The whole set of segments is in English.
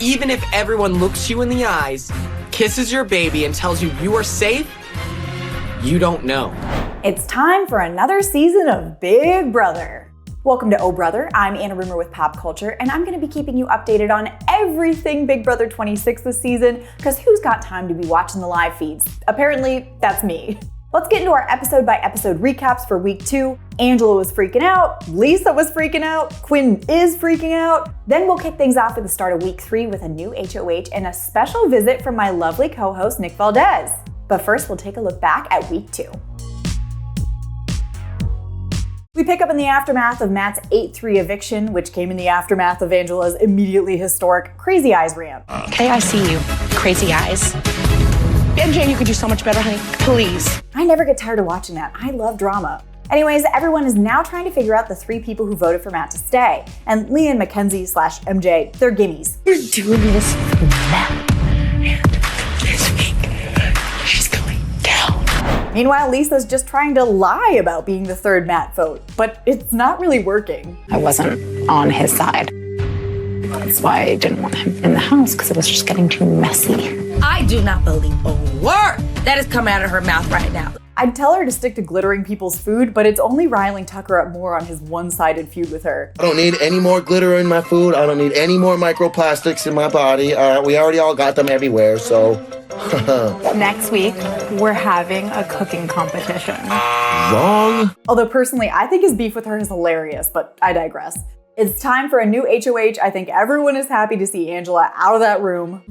Even if everyone looks you in the eyes, kisses your baby, and tells you you are safe, you don't know. It's time for another season of Big Brother. Welcome to Oh Brother. I'm Anna Rumor with PopCulture, and I'm going to be keeping you updated on everything Big Brother 26 this season, because who's got time to be watching the live feeds? Apparently, that's me. Let's get into our episode-by-episode recaps for week 2. Angela was freaking out, Lisa was freaking out, Quinn is freaking out. Then we'll kick things off at the start of week 3 with a new HOH and a special visit from my lovely co-host Nick Valdez. But first, we'll take a look back at week 2. We pick up in the aftermath of Matt's 8-3 eviction, which came in the aftermath of Angela's immediately historic Crazy Eyes rant. Okay, I see you. Crazy Eyes. MJ, you could do so much better, honey. Please. I never get tired of watching that. I love drama. Anyways, everyone is now trying to figure out the 3 people who voted for Matt to stay. And Leah and Mackenzie / MJ, they're gimmies. We're doing this for Matt. And this week, she's going down. Meanwhile, Lisa's just trying to lie about being the 3rd Matt vote, but it's not really working. I wasn't on his side. That's why I didn't want him in the house, because it was just getting too messy. I do not believe a word that is coming out of her mouth right now. I'd tell her to stick to glittering people's food, but it's only riling Tucker up more on his one-sided feud with her. I don't need any more glitter in my food. I don't need any more microplastics in my body. We already all got them everywhere, so... Next week, we're having a cooking competition. Wrong? Although personally, I think his beef with her is hilarious, but I digress. It's time for a new HOH. I think everyone is happy to see Angela out of that room.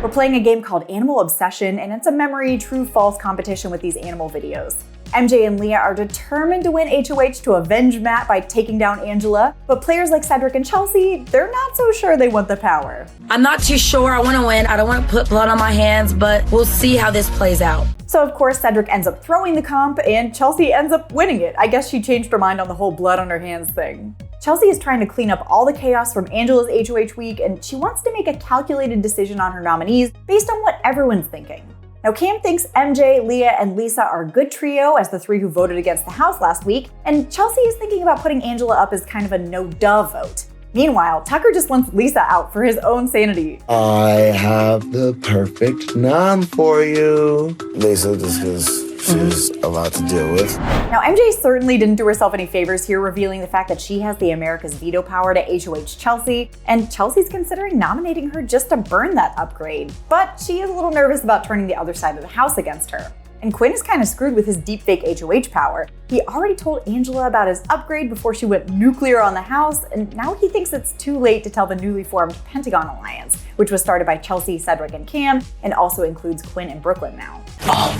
We're playing a game called Animal Obsession, and it's a memory true-false competition with these animal videos. MJ and Leah are determined to win HOH to avenge Matt by taking down Angela, but players like Cedric and Chelsea, they're not so sure they want the power. I'm not too sure I want to win. I don't want to put blood on my hands, but we'll see how this plays out. So of course, Cedric ends up throwing the comp, and Chelsea ends up winning it. I guess she changed her mind on the whole blood on her hands thing. Chelsea is trying to clean up all the chaos from Angela's HOH week, and she wants to make a calculated decision on her nominees based on what everyone's thinking. Now, Cam thinks MJ, Leah, and Lisa are a good trio as the 3 who voted against the house last week, and Chelsea is thinking about putting Angela up as kind of a no-duh vote. Meanwhile, Tucker just wants Lisa out for his own sanity. I have the perfect nom for you. Lisa, just because she's a lot to deal with. Now, MJ certainly didn't do herself any favors here, revealing the fact that she has the America's veto power to HOH Chelsea, and Chelsea's considering nominating her just to burn that upgrade. But she is a little nervous about turning the other side of the house against her. And Quinn is kind of screwed with his deepfake HOH power. He already told Angela about his upgrade before she went nuclear on the house, and now he thinks it's too late to tell the newly formed Pentagon Alliance, which was started by Chelsea, Cedric, and Cam, and also includes Quinn and Brooklyn now. Oh,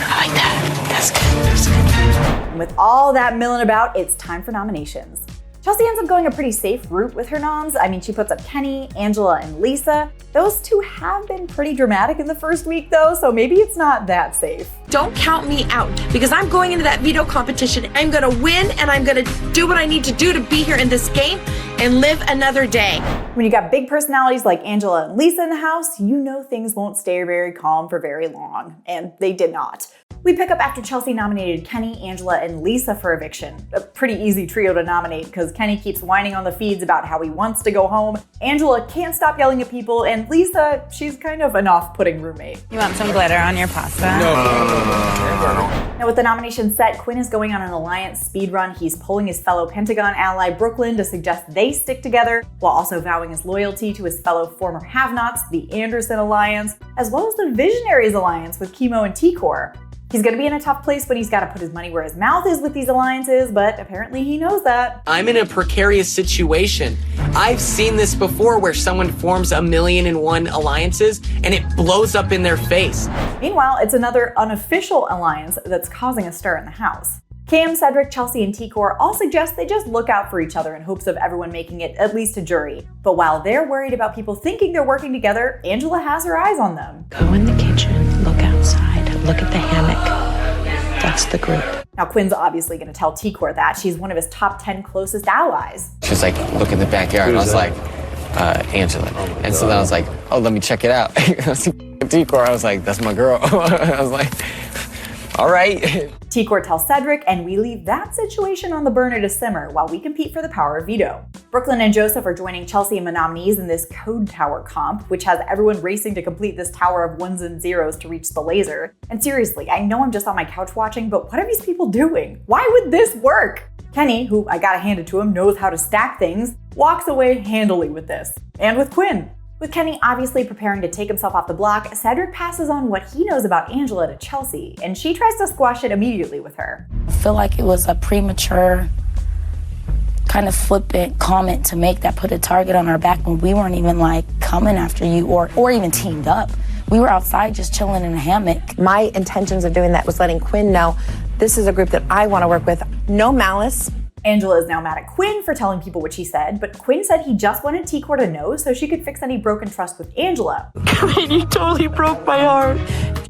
I like that. That's good. And with all that milling about, it's time for nominations. Chelsea ends up going a pretty safe route with her noms. I mean, she puts up Kenny, Angela, and Lisa. Those 2 have been pretty dramatic in the first week though, so maybe it's not that safe. Don't count me out, because I'm going into that veto competition. I'm going to win, and I'm going to do what I need to do to be here in this game and live another day. When you got big personalities like Angela and Lisa in the house, you know things won't stay very calm for very long, and they did not. We pick up after Chelsea nominated Kenny, Angela, and Lisa for eviction. A pretty easy trio to nominate because Kenny keeps whining on the feeds about how he wants to go home, Angela can't stop yelling at people, and Lisa, she's kind of an off-putting roommate. You want some glitter on your pasta? Now with the nomination set, Quinn is going on an alliance speed run. He's pulling his fellow Pentagon ally Brooklyn to suggest they stick together, while also vowing his loyalty to his fellow former have-nots, the Anderson Alliance, as well as the Visionaries Alliance with Chemo and T-Core. He's going to be in a tough place when he's got to put his money where his mouth is with these alliances, but apparently he knows that. I'm in a precarious situation. I've seen this before where someone forms 1,000,001 alliances and it blows up in their face. Meanwhile, it's another unofficial alliance that's causing a stir in the house. Cam, Cedric, Chelsea, and T-Core all suggest they just look out for each other in hopes of everyone making it at least a jury. But while they're worried about people thinking they're working together, Angela has her eyes on them. Go in the kitchen, look outside, look at the hammock. That's the group. Now, Quinn's obviously going to tell T-Core that. She's one of his top 10 closest allies. She was like, look in the backyard. And I was like, Angela. And so then I was like, oh, let me check it out. T-Core, I was like, that's my girl. I was like, All right. T-Court tells Cedric, and we leave that situation on the burner to simmer while we compete for the power of veto. Brooklyn and Joseph are joining Chelsea and Menominee in this code tower comp, which has everyone racing to complete this tower of ones and zeros to reach the laser. And seriously, I know I'm just on my couch watching, but what are these people doing? Why would this work? Kenny, who I gotta hand it to him, knows how to stack things, walks away handily with this. And with Quinn. With Kenny obviously preparing to take himself off the block, Cedric passes on what he knows about Angela to Chelsea, and she tries to squash it immediately with her. I feel like it was a premature, kind of flippant comment to make that put a target on our back when we weren't even like coming after you or even teamed up. We were outside just chilling in a hammock. My intentions of doing that was letting Quinn know this is a group that I want to work with. No malice. Angela is now mad at Quinn for telling people what she said, but Quinn said he just wanted T-Court to know so she could fix any broken trust with Angela. Quinn, you totally broke my heart.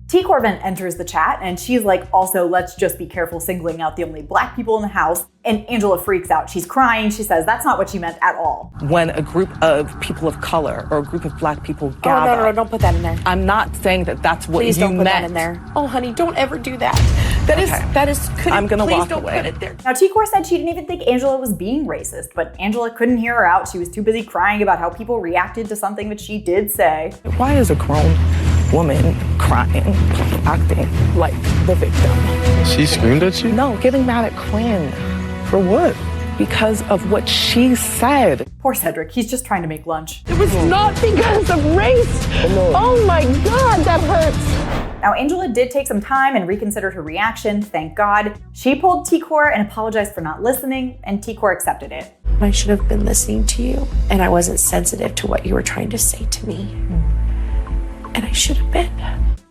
T-Court then enters the chat, and she's like, also, let's just be careful singling out the only black people in the house. And Angela freaks out. She's crying. She says that's not what she meant at all. When a group of people of color or a group of black people gather. Oh, no, don't put that in there. I'm not saying that that's what Please you don't put meant. that in there. Oh, honey, don't ever do that. That is, I'm gonna please walk don't away. put it there. Now, T-Court said she didn't even think Angela was being racist, but Angela couldn't hear her out. She was too busy crying about how people reacted to something that she did say. Why is a grown woman crying, acting like the victim? She screamed at you? No, getting mad at Quinn. For what? Because of what she said. Poor Cedric, he's just trying to make lunch. It was not because of race. Oh my God, that hurts. Now, Angela did take some time and reconsidered her reaction, thank God. She pulled T-Court and apologized for not listening, and T-Court accepted it. I should have been listening to you, and I wasn't sensitive to what you were trying to say to me. And I should have been.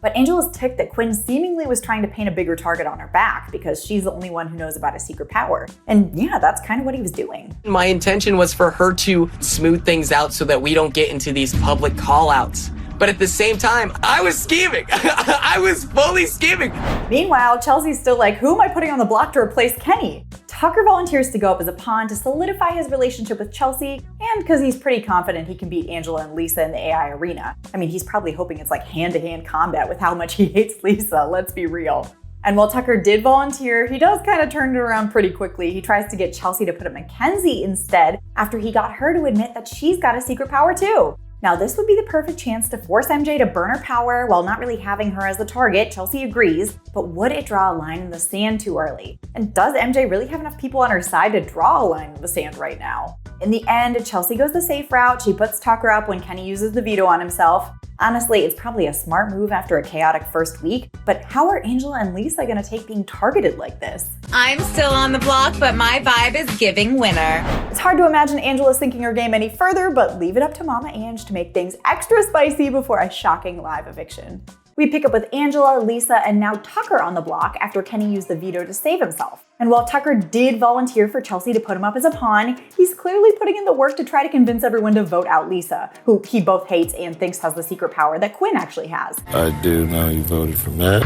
But Angela's ticked that Quinn seemingly was trying to paint a bigger target on her back because she's the only one who knows about his secret power. And yeah, that's kind of what he was doing. My intention was for her to smooth things out so that we don't get into these public call-outs. But at the same time, I was scheming. I was fully scheming. Meanwhile, Chelsea's still like, who am I putting on the block to replace Kenny? Tucker volunteers to go up as a pawn to solidify his relationship with Chelsea, and because he's pretty confident he can beat Angela and Lisa in the AI arena. I mean, he's probably hoping it's like hand-to-hand combat with how much he hates Lisa, let's be real. And while Tucker did volunteer, he does kind of turn it around pretty quickly. He tries to get Chelsea to put up Mackenzie instead after he got her to admit that she's got a secret power too. Now, this would be the perfect chance to force MJ to burn her power while not really having her as the target. Chelsea agrees, but would it draw a line in the sand too early? And does MJ really have enough people on her side to draw a line in the sand right now? In the end, Chelsea goes the safe route. She puts Tucker up when Kenny uses the veto on himself. Honestly, it's probably a smart move after a chaotic first week, but how are Angela and Lisa gonna take being targeted like this? I'm still on the block, but my vibe is giving winner. It's hard to imagine Angela sinking her game any further, but leave it up to Mama Ange to make things extra spicy before a shocking live eviction. We pick up with Angela, Lisa, and now Tucker on the block after Kenny used the veto to save himself. And while Tucker did volunteer for Chelsea to put him up as a pawn, he's clearly putting in the work to try to convince everyone to vote out Lisa, who he both hates and thinks has the secret power that Quinn actually has. I do know you voted for Matt.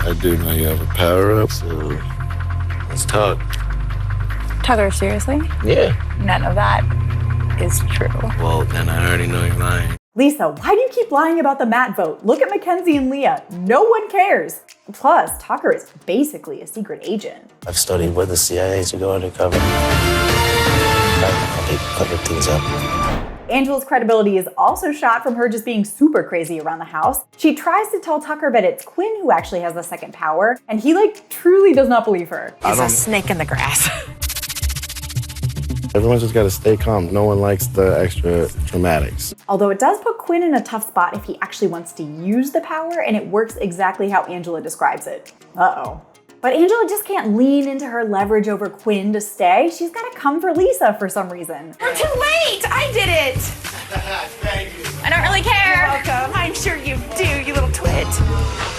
I do know you have a power-up, so let's talk. Tucker, seriously? Yeah. None of that is true. Well, then I already know you're lying. Lisa, why do you keep lying about the Matt vote? Look at Mackenzie and Leah. No one cares. Plus, Tucker is basically a secret agent. I've studied what the CIA to go undercover. I covered things up. Angela's credibility is also shot from her just being super crazy around the house. She tries to tell Tucker that it's Quinn who actually has the second power, and he truly does not believe her. It's a snake in the grass. Everyone's just got to stay calm. No one likes the extra dramatics. Although it does put Quinn in a tough spot if he actually wants to use the power, and it works exactly how Angela describes it. Uh-oh. But Angela just can't lean into her leverage over Quinn to stay. She's got to come for Lisa for some reason. We're too late! I did it! Thank you. I don't really care. You're welcome. I'm sure you do, you little twit.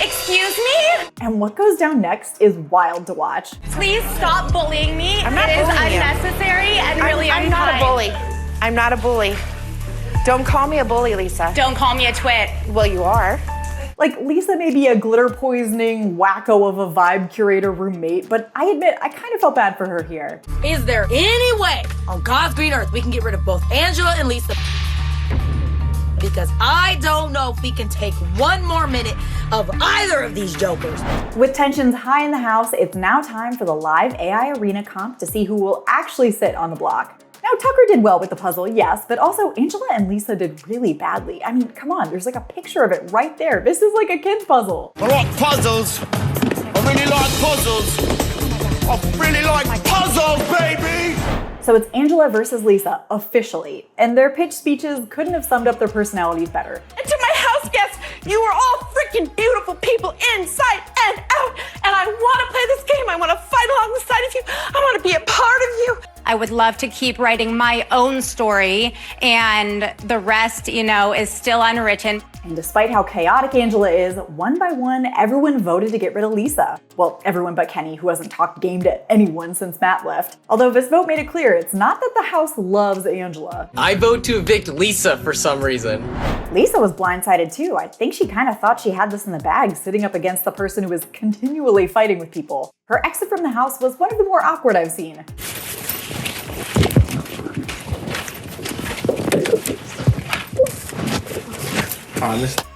Excuse me? And what goes down next is wild to watch. Please stop bullying me. I'm not It is bullying you. unnecessary and really I'm not a bully. I'm not a bully. Don't call me a bully, Lisa. Don't call me a twit. Well, you are. Lisa may be a glitter poisoning wacko of a vibe curator roommate, but I admit I kind of felt bad for her here. Is there any way on God's green earth we can get rid of both Angela and Lisa? because I don't know if we can take one more minute of either of these jokers. With tensions high in the house, it's now time for the live AI arena comp to see who will actually sit on the block. Now, Tucker did well with the puzzle, yes, but also Angela and Lisa did really badly. I mean, come on, there's like a picture of it right there. This is like a kid's puzzle. I like puzzles. I really like puzzles. I really like puzzles, baby! So it's Angela versus Lisa, officially. And their pitch speeches couldn't have summed up their personalities better. And to my house guests, you are all freaking beautiful people inside and out. And I want to play this game. I want to fight alongside of you. I want to be a part of you. I would love to keep writing my own story, and the rest, is still unwritten. And despite how chaotic Angela is, one by one, everyone voted to get rid of Lisa. Well, everyone but Kenny, who hasn't talked game to anyone since Matt left. Although this vote made it clear, it's not that the house loves Angela. I vote to evict Lisa for some reason. Lisa was blindsided too. I think she kind of thought she had this in the bag, sitting up against the person who was continually fighting with people. Her exit from the house was one of the more awkward I've seen.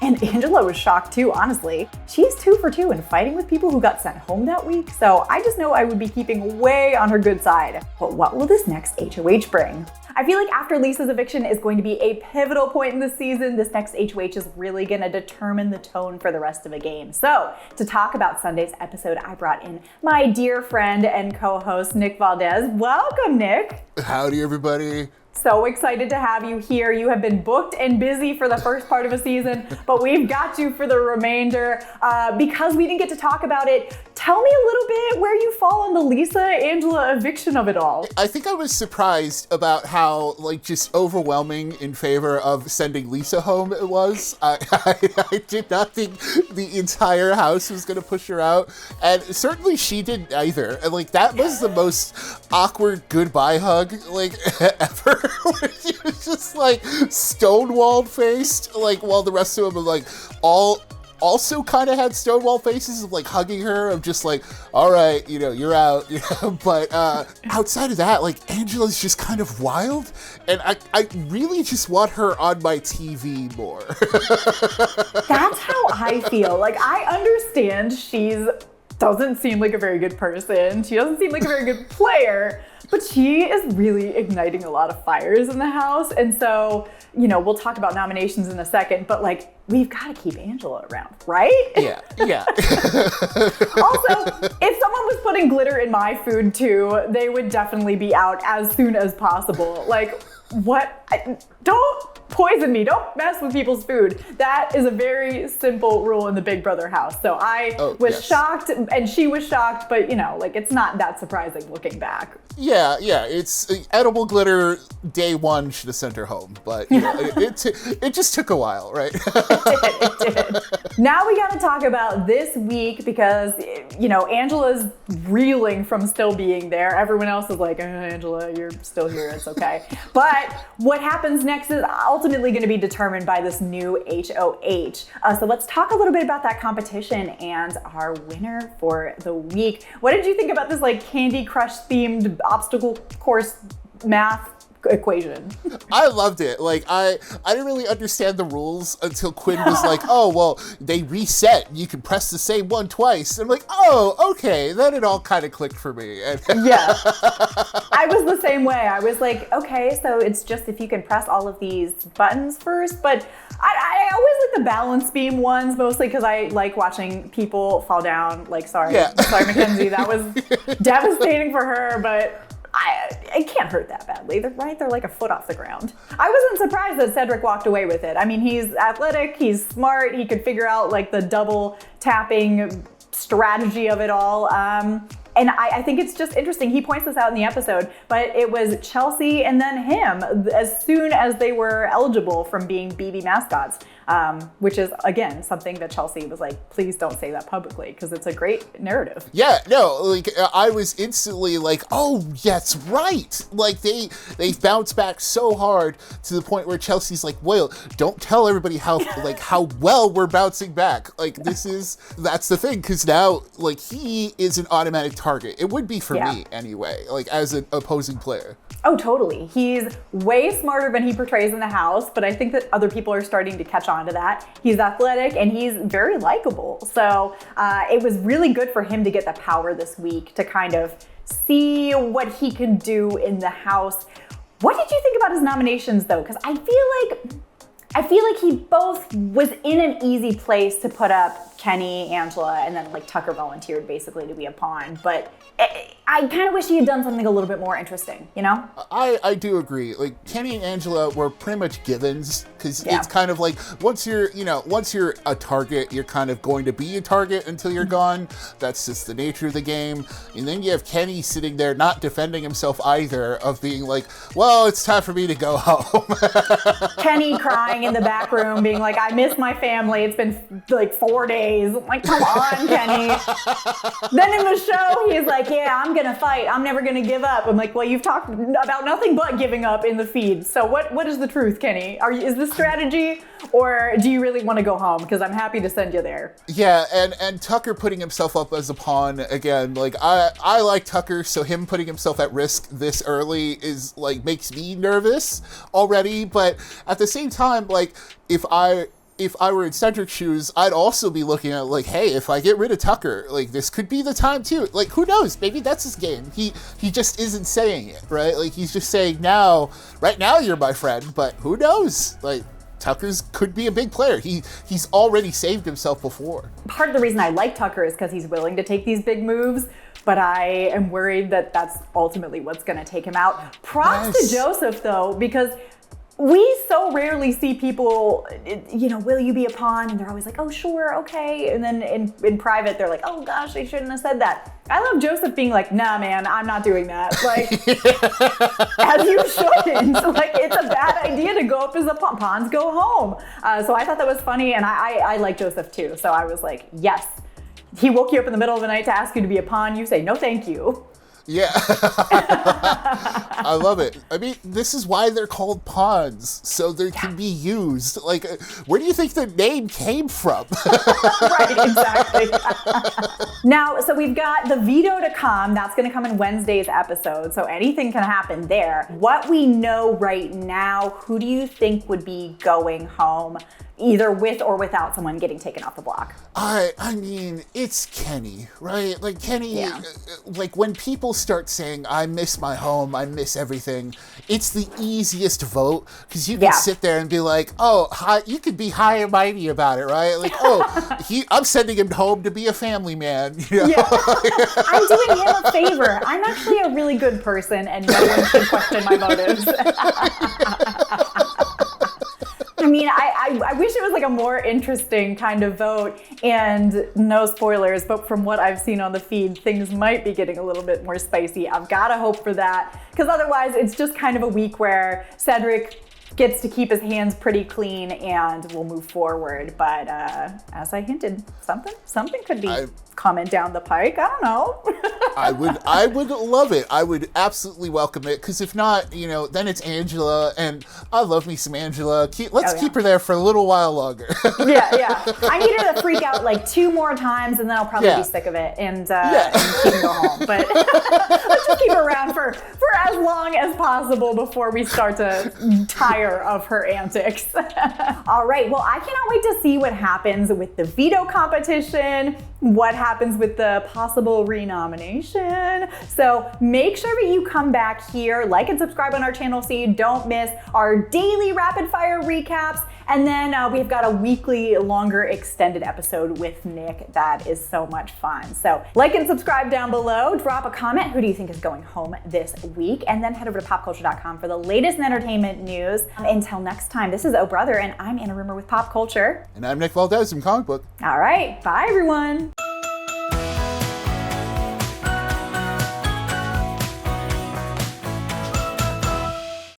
And Angela was shocked too, honestly. She's 2 for 2 in fighting with people who got sent home that week, so I just know I would be keeping way on her good side. But what will this next HOH bring? I feel like after Lisa's eviction is going to be a pivotal point in the season. This next HOH is really gonna determine the tone for the rest of the game. So to talk about Sunday's episode, I brought in my dear friend and co-host, Nick Valdez. Welcome, Nick. Howdy, everybody. So excited to have you here. You have been booked and busy for the first part of a season, but we've got you for the remainder. Because we didn't get to talk about it, tell me a little bit where you fall on the Lisa-Angela eviction of it all. I think I was surprised about how, just overwhelming in favor of sending Lisa home it was. I did not think the entire house was going to push her out, and certainly she didn't either. And, that was the most awkward goodbye hug, ever. She was just stonewalled faced, while the rest of them were all also kind of had stonewall faces of hugging her, of just all right, you're out, but outside of that, Angela's just kind of wild, and I really just want her on my TV more. That's how I feel. I understand doesn't seem like a very good person. She doesn't seem like a very good player, but she is really igniting a lot of fires in the house. And so, we'll talk about nominations in a second, but we've got to keep Angela around, right? Yeah. Also, if someone was putting glitter in my food too, they would definitely be out as soon as possible. What? Don't poison me. Don't mess with people's food. That is a very simple rule in the Big Brother house. So I was shocked, and she was shocked, but it's not that surprising looking back. Yeah, it's edible glitter. Day one should have sent her home, but it just took a while, right? It did. Now we got to talk about this week because Angela's reeling from still being there. Everyone else is Angela, you're still here. It's okay. But what happens next is ultimately going to be determined by this new HOH. So let's talk a little bit about that competition and our winner for the week. What did you think about this Candy Crush themed obstacle course math equation? I loved it. I didn't really understand the rules until Quinn was oh, well, they reset. You can press the same one twice. And I'm oh, okay. Then it all kind of clicked for me. Yeah. I was the same way. I was okay, so it's just if you can press all of these buttons first. But I always like the balance beam ones, mostly because I like watching people fall down. Sorry, Mackenzie. That was devastating for her, but it can't hurt that badly. They're a foot off the ground. I wasn't surprised that Cedric walked away with it. I mean, he's athletic, he's smart, he could figure out the double tapping strategy of it all. And I think it's just interesting. He points this out in the episode, but it was Chelsea and then him as soon as they were eligible from being BB mascots. which is, again, something that Chelsea was like, please don't say that publicly because it's a great narrative. Yeah, no, like I was instantly like, oh, that's right. Like they bounced back so hard to the point where Chelsea's like, well, don't tell everybody how well we're bouncing back. Like that's the thing, because now like he is an automatic target. It would be for me anyway, like as an opposing player. Oh, totally. He's way smarter than he portrays in the house, but I think that other people are starting to catch on to that. He's athletic and he's very likable. So it was really good for him to get the power this week to kind of see what he can do in the house. What did you think about his nominations though? Because I feel like he both was in an easy place to put up Kenny, Angela, and then like Tucker volunteered basically to be a pawn. But I kind of wish he had done something a little bit more interesting, you know? I do agree. Like Kenny and Angela were pretty much givens, because it's kind of like once you're a target, you're kind of going to be a target until you're gone. That's just the nature of the game. And then you have Kenny sitting there not defending himself either, of being like, well, it's time for me to go home. Kenny crying in the back room, being like, I miss my family. It's been like 4 days. I'm like, come on, Kenny. Then in the show, he's like, yeah, I'm gonna fight. I'm never gonna give up. I'm like, well, you've talked about nothing but giving up in the feed. So what is the truth, Kenny? Is this strategy, or do you really want to go home? Because I'm happy to send you there. Yeah, and Tucker putting himself up as a pawn again. Like I like Tucker, so him putting himself at risk this early is like makes me nervous already. But at the same time, like if I were in Cedric's shoes, I'd also be looking at like, hey, if I get rid of Tucker, like this could be the time too. Like who knows? Maybe that's his game. He just isn't saying it, right? Like he's just saying right now you're my friend, but who knows? Like Tucker's could be a big player. He's already saved himself before. Part of the reason I like Tucker is because he's willing to take these big moves, but I am worried that that's ultimately what's going to take him out. Props to Joseph though, because we so rarely see people, will you be a pawn? And they're always like, oh, sure, okay. And then in private, they're like, oh gosh, I shouldn't have said that. I love Joseph being like, nah, man, I'm not doing that. Like, as you shouldn't. Like, it's a bad idea to go up as a pawn. Pawns go home. So I thought that was funny, and I like Joseph too. So I was like, yes. He woke you up in the middle of the night to ask you to be a pawn. You say, no, thank you. Yeah. I love it. I mean, this is why they're called pawns, so they can be used. Like, where do you think the name came from? Right, exactly. Now, so we've got the veto to come. That's going to come in Wednesday's episode, so anything can happen there. What we know right now, who do you think would be going home, either with or without someone getting taken off the block? I mean, it's Kenny, right? Like Kenny, like when people start saying, I miss my home, I miss everything, it's the easiest vote, because you can sit there and be like, oh, you could be high and mighty about it, right? Like, oh, I'm sending him home to be a family man. You know? Yeah. I'm doing him a favor. I'm actually a really good person, and no one should question my motives. I mean, I wish it was like a more interesting kind of vote, and no spoilers, but from what I've seen on the feed, things might be getting a little bit more spicy. I've got to hope for that, because otherwise it's just kind of a week where Cedric gets to keep his hands pretty clean and we'll move forward. But as I hinted, something could be coming down the pike. I don't know. I would love it. I would absolutely welcome it, because if not, then it's Angela, and I love me some Angela. Let's keep her there for a little while longer. Yeah. I need her to freak out like 2 more times, and then I'll probably be sick of it and she can go home. But let's just keep her around for as long as possible before we start to tire of her antics. All right, well, I cannot wait to see what happens with the veto competition, what happens with the possible renomination. So make sure that you come back here, like and subscribe on our channel so you don't miss our daily rapid fire recaps. And then we've got a weekly longer extended episode with Nick. That is so much fun. So like and subscribe down below, drop a comment. Who do you think is going home this week? And then head over to popculture.com for the latest in entertainment news. Until next time, this is Oh Brother, and I'm Anna Rumor with Pop Culture. And I'm Nick Valdez from Comic Book. All right, bye everyone.